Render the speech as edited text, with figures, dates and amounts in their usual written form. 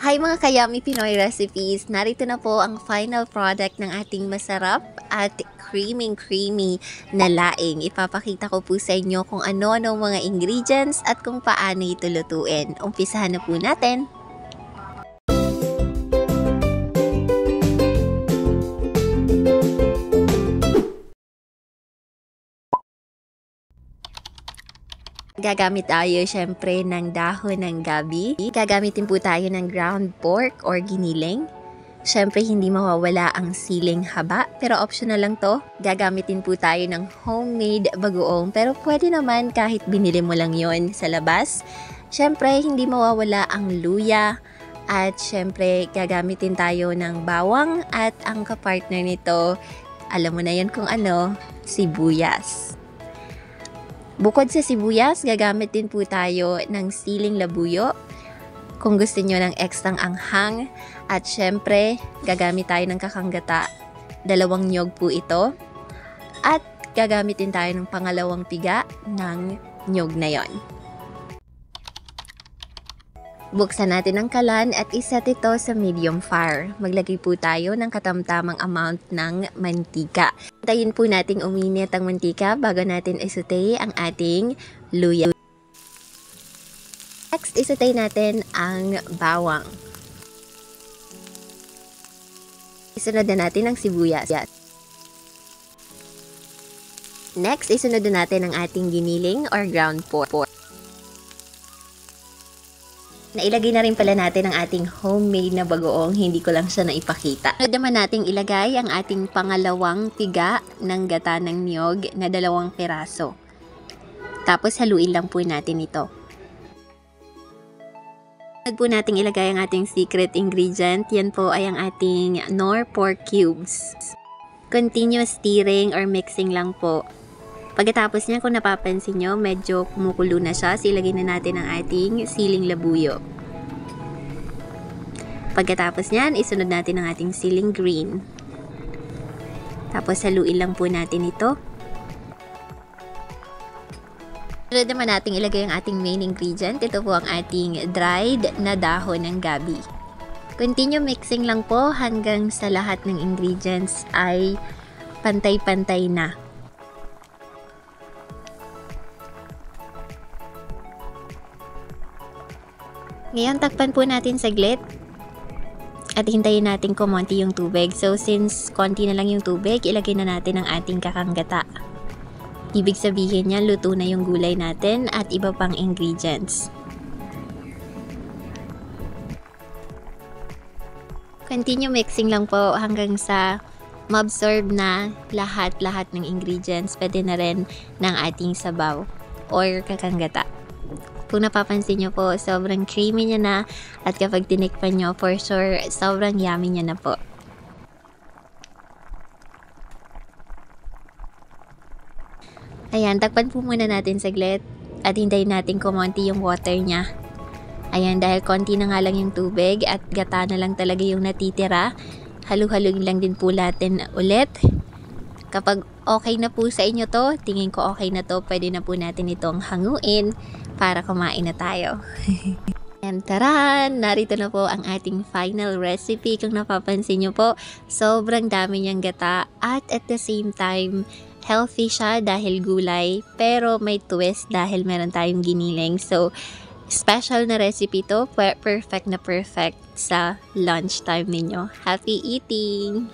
Hi mga Kayami Pinoy Recipes! Narito na po ang final product ng ating masarap at creamy na laing. Ipapakita ko po sa inyo kung ano-ano mga ingredients at kung paano ito lutuin. Umpisahan na po natin! Gagamit tayo syempre ng dahon ng gabi. Gagamitin po tayo ng ground pork or giniling. Syempre hindi mawawala ang siling haba pero optional lang to. Gagamitin po tayo ng homemade bagoong pero pwede naman kahit binili mo lang yon sa labas. Syempre hindi mawawala ang luya at syempre gagamitin tayo ng bawang at ang kapartner nito, alam mo na yan kung ano, sibuyas. Bukod sa sibuyas, gagamit din po tayo ng siling labuyo. Kung gusto nyo ng ekstrang anghang. At syempre, gagamit tayo ng kakanggata. 2 niyog po ito. At gagamit din tayo ng pangalawang piga ng niyog na yon. Buksan natin ang kalan at iset ito sa medium fire. Maglagay po tayo ng katamtamang amount ng mantika. Hintayin po nating uminit ang mantika bago natin isaute ang ating luya. Next, isaute natin ang bawang. Isunod na natin ang sibuyas. Next, isunod na natin ang ating giniling or ground pork. Nailagay na rin pala natin ang ating homemade na bagoong, hindi ko lang siya naipakita. Sunod naman nating ilagay ang ating pangalawang tiga ng gata ng niyog na 2 piraso. Tapos haluin lang po natin ito. Sunod po nating ilagay ang ating secret ingredient. Yan po ay ang ating Knorr pork cubes. Continuous stirring or mixing lang po. Pagkatapos niya, kung napapansin nyo, medyo kumukulo na siya. Silagay na natin ang ating siling labuyo. Pagkatapos niyan, isunod natin ang ating siling green. Tapos haluin lang po natin ito. Sunod naman natin ilagay ang ating main ingredient. Ito po ang ating dried na dahon ng gabi. Continue mixing lang po hanggang sa lahat ng ingredients ay pantay-pantay na. Ngayon, takpan po natin saglit at hintayin natin kumonti yung tubig. So, since konti na lang yung tubig, ilagay na natin ang ating kakanggata. Ibig sabihin niyan, luto na yung gulay natin at iba pang ingredients. Continue mixing lang po hanggang sa ma-absorb na lahat-lahat ng ingredients. Pwede na rin ng ating sabaw or kakanggata. Kung napapansin nyo po, sobrang creamy niya na at kapag tinikpan nyo, for sure, sobrang yummy niya na po. Ayan, takpan po muna natin saglit at hintayin natin kumonti yung water niya. Ayan, dahil konti na nga lang yung tubig at gata na lang talaga yung natitira, halu-haluin lang din po natin ulit. Kapag okay na po sa inyo to, tingin ko okay na to, pwede na po natin itong hanguin para kumain na tayo. And taran! Narito na po ang ating final recipe. Kung napapansin nyo po, sobrang dami niyang gata at at the same time, healthy siya dahil gulay, pero may twist dahil meron tayong giniling. So, special na recipe to, perfect na perfect sa lunchtime ninyo. Happy eating!